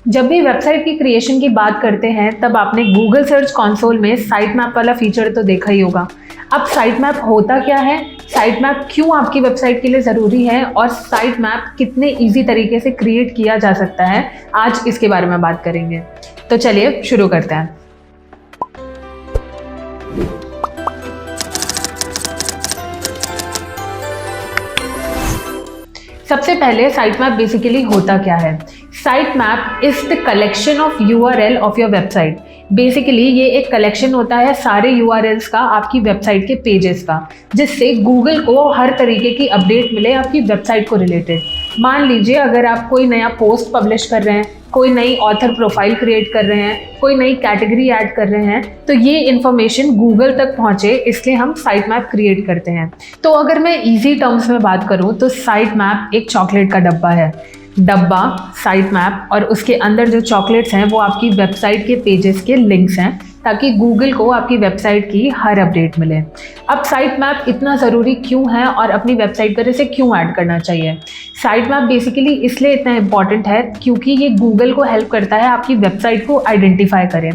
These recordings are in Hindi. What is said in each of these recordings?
जब भी वेबसाइट की क्रिएशन की बात करते हैं तब आपने गूगल सर्च कंसोल में साइट मैप वाला फीचर तो देखा ही होगा। अब साइट मैप होता क्या है, साइट मैप क्यों आपकी वेबसाइट के लिए ज़रूरी है और साइट मैप कितने इजी तरीके से क्रिएट किया जा सकता है, आज इसके बारे में बात करेंगे। तो चलिए शुरू करते हैं। सबसे पहले साइट मैप बेसिकली होता क्या है। Site map is the collection of URL of your website. Basically ये एक कलेक्शन होता है सारे URLs का, आपकी वेबसाइट के पेजेस का, जिससे गूगल को हर तरीके की अपडेट मिले आपकी वेबसाइट को रिलेटेड। मान लीजिए अगर आप कोई नया पोस्ट पब्लिश कर रहे हैं, कोई नई ऑथर प्रोफाइल क्रिएट कर रहे हैं, कोई नई कैटेगरी ऐड कर रहे हैं, तो ये इन्फॉर्मेशन गूगल तक पहुंचे, इसलिए हम साइट मैप क्रिएट करते हैं। तो अगर मैं इजी टर्म्स में बात करूं तो साइट मैप एक चॉकलेट का डब्बा है। डब्बा, साइट मैप और उसके अंदर जो चॉकलेट्स हैं वो आपकी वेबसाइट के पेजेस के लिंक्स हैं, ताकि गूगल को आपकी वेबसाइट की हर अपडेट मिले। अब साइट मैप इतना ज़रूरी क्यों है और अपनी वेबसाइट पर इसे क्यों ऐड करना चाहिए। साइट मैप बेसिकली इसलिए इतना इम्पॉर्टेंट है क्योंकि ये गूगल को हेल्प करता है आपकी वेबसाइट को आइडेंटिफाई करें।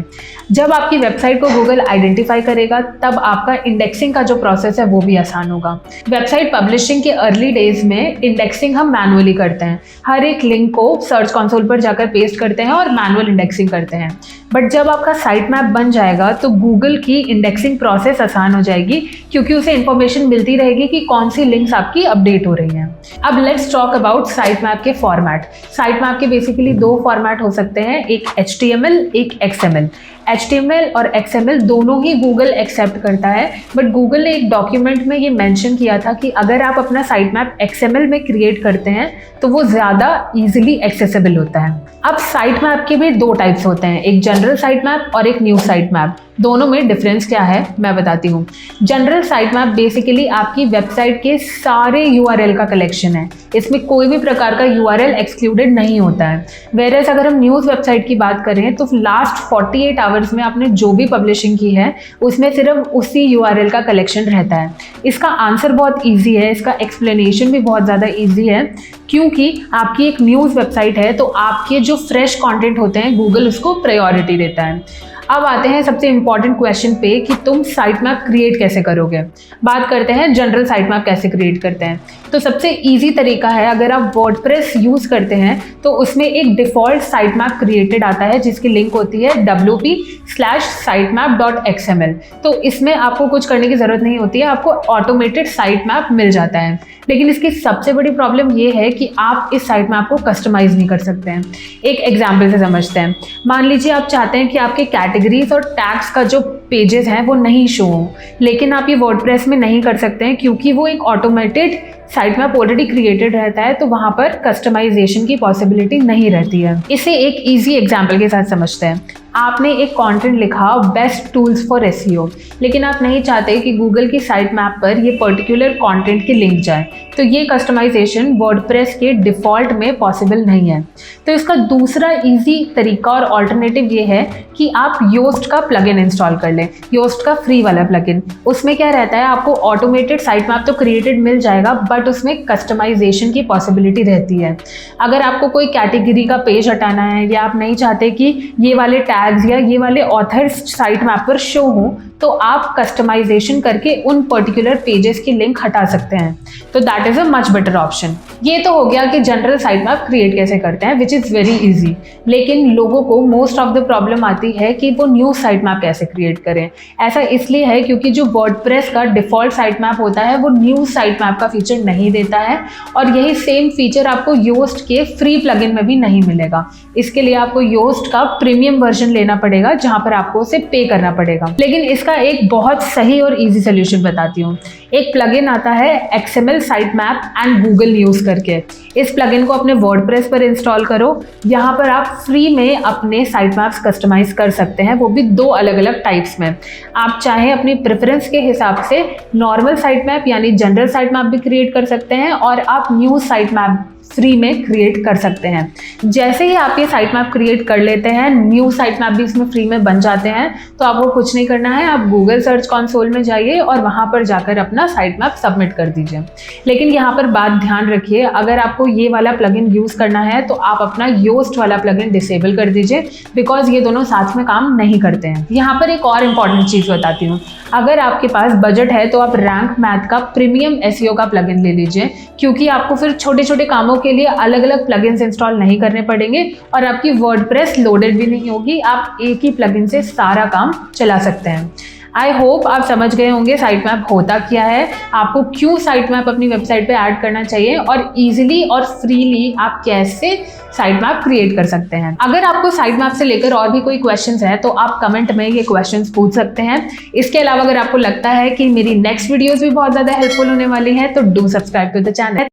जब आपकी वेबसाइट को गूगल आइडेंटिफाई करेगा तब आपका इंडेक्सिंग का जो प्रोसेस है वो भी आसान होगा। वेबसाइट पब्लिशिंग के अर्ली डेज में इंडेक्सिंग हम मैनुअली करते हैं, हर एक लिंक को सर्च कंसोल पर जाकर पेस्ट करते हैं और मैनुअल इंडेक्सिंग करते हैं। बट जब आपका साइट मैप बन जाएगा तो गूगल की इंडेक्सिंग प्रोसेस आसान हो जाएगी, क्योंकि उसे इंफॉर्मेशन मिलती रहेगी कि कौन सी लिंक्स आपकी अपडेट हो रही हैं। अब let's talk about site map के फॉर्मेट। साइट मैप के बेसिकली दो फॉर्मेट हो सकते हैं, एक HTML, एक XML। HTML और XML दोनों ही गूगल एक्सेप्ट करता है, बट गूगल ने एक डॉक्यूमेंट में ये मेंशन किया था कि अगर आप अपना साइट मैप XML में क्रिएट करते हैं तो वो ज़्यादा इजीली एक्सेसिबल होता है। अब साइट मैप के भी दो टाइप्स होते हैं, एक जनरल साइट मैप और एक न्यू साइट मैप। दोनों में डिफरेंस क्या है मैं बताती हूँ। जनरल साइट मैप बेसिकली आपकी वेबसाइट के सारे URL का कलेक्शन है, इसमें कोई भी प्रकार का URL एक्सक्लूडेड नहीं होता है। वेरएस अगर हम न्यूज़ वेबसाइट की बात करें तो लास्ट 48 आवर्स में आपने जो भी पब्लिशिंग की है उसमें सिर्फ उसी URL का कलेक्शन रहता है। इसका आंसर बहुत ईजी है, इसका एक्सप्लेनेशन भी बहुत ज़्यादा ईजी है, क्योंकि आपकी एक न्यूज़ वेबसाइट है तो आपके जो फ्रेश कंटेंट होते हैं गूगल उसको प्रायोरिटी देता है। अब आते हैं सबसे इंपॉर्टेंट क्वेश्चन पे कि तुम साइट मैप क्रिएट कैसे करोगे। बात करते हैं जनरल साइट मैप कैसे क्रिएट करते हैं। तो सबसे इजी तरीका है, अगर आप वर्डप्रेस यूज़ करते हैं तो उसमें एक डिफ़ॉल्ट साइट मैप क्रिएटेड आता है जिसकी लिंक होती है wp/sitemap.xml। तो इसमें आपको कुछ करने की ज़रूरत नहीं होती है, आपको ऑटोमेटेड साइट मैप मिल जाता है। लेकिन इसकी सबसे बड़ी प्रॉब्लम ये है कि आप इस साइट मैप को कस्टमाइज़ नहीं कर सकते हैं। एक एग्जाम्पल से समझते हैं। मान लीजिए आप चाहते हैं कि आपके कैटेगरीज और टैग्स का जो पेजेस हैं वो नहीं शो हो, लेकिन आप ये वर्डप्रेस में नहीं कर सकते हैं क्योंकि वो एक automated site map already created रहता है, तो वहाँ पर कस्टमाइजेशन की पॉसिबिलिटी नहीं रहती है। इसे एक इजी एग्जांपल के साथ समझते हैं। आपने एक कंटेंट लिखा बेस्ट टूल्स फॉर SEO, लेकिन आप नहीं चाहते कि गूगल की साइट मैप पर ये पर्टिकुलर कंटेंट की लिंक जाए, तो ये कस्टमाइजेशन वर्डप्रेस के डिफ़ॉल्ट में पॉसिबल नहीं है। तो इसका दूसरा इजी तरीका और ऑल्टरनेटिव ये है कि आप योस्ट का प्लगइन इंस्टॉल कर लें, योस्ट का फ्री वाला प्लगइन। उसमें क्या रहता है, आपको ऑटोमेटेड साइट मैप तो क्रिएटेड मिल जाएगा, बट उसमें कस्टमाइजेशन की पॉसिबिलिटी रहती है। अगर आपको कोई कैटेगरी का पेज हटाना है या आप नहीं चाहते कि ये वाले टैग्स या ये वाले ऑथर्स साइट मैप पर शो हो, तो आप कस्टमाइजेशन करके उन पर्टिकुलर पेजेस की लिंक हटा सकते हैं। तो that is a much better option. ये तो हो गया कि जनरल साइट मैप क्रिएट कैसे करते हैं, विच इज़ वेरी इजी। लेकिन लोगों को मोस्ट ऑफ द प्रॉब्लम आती है कि वो न्यू साइट मैप कैसे क्रिएट करें। ऐसा इसलिए है क्योंकि जो वर्डप्रेस का डिफ़ॉल्ट साइट मैप होता है वो न्यू साइट मैप का फीचर नहीं देता है, और यही सेम फीचर आपको योस्ट के फ्री प्लगइन में भी नहीं मिलेगा। इसके लिए आपको योस्ट का प्रीमियम वर्जन लेना पड़ेगा, जहाँ पर आपको उसे पे करना पड़ेगा। लेकिन इसका एक बहुत सही और इजी सोल्यूशन बताती हूँ। एक प्लगइन आता है XML site map and Google news करके। इस प्लगइन को अपने वर्डप्रेस पर इंस्टॉल करो। यहाँ पर आप फ्री में अपने साइट मैप्स कस्टमाइज कर सकते हैं, वो भी दो अलग अलग टाइप्स में। आप चाहे अपनी प्रेफरेंस के हिसाब से नॉर्मल साइट मैप यानी जनरल साइट मैप भी क्रिएट कर सकते हैं, और आप न्यू साइट मैप फ्री में क्रिएट कर सकते हैं। जैसे ही आप ये साइट मैप क्रिएट कर लेते हैं, न्यू साइट मैप भी इसमें फ्री में बन जाते हैं, तो आपको कुछ नहीं करना है, आप गूगल सर्च कंसोल में जाइए और वहाँ पर जाकर अपना साइट मैप सबमिट कर दीजिए। लेकिन यहाँ पर बात ध्यान रखिए, अगर आपको ये वाला प्लगइन यूज़ करना है तो आप अपना योस्ट वाला प्लगइन डिसेबल कर दीजिए, बिकॉज ये दोनों साथ में काम नहीं करते हैं। यहाँ पर एक और इम्पॉर्टेंट चीज़ बताती हूँ, अगर आपके पास बजट है तो आप रैंक मैथ का प्रीमियम एसईओ का प्लगइन ले लीजिए, क्योंकि आपको फिर छोटे छोटे कामों के लिए अलग अलग प्लगइन्स इंस्टॉल नहीं करने पड़ेंगे और आपकी वर्डप्रेस लोडेड भी नहीं होगी, आप एक ही प्लगइन से सारा काम चला सकते हैं। आई होप आप समझ गए होंगे साइट मैप होता क्या है, आपको क्यों साइट मैप अपनी वेबसाइट पे ऐड करना चाहिए और इजीली और फ्रीली आप कैसे साइट मैप क्रिएट कर सकते हैं। अगर आपको साइट मैप से लेकर और भी कोई क्वेश्चंस है तो आप कमेंट में ये क्वेश्चंस पूछ सकते हैं। इसके अलावा अगर आपको लगता है कि मेरी नेक्स्ट वीडियोस भी बहुत ज़्यादा हेल्पफुल होने वाली है तो do subscribe to the channel.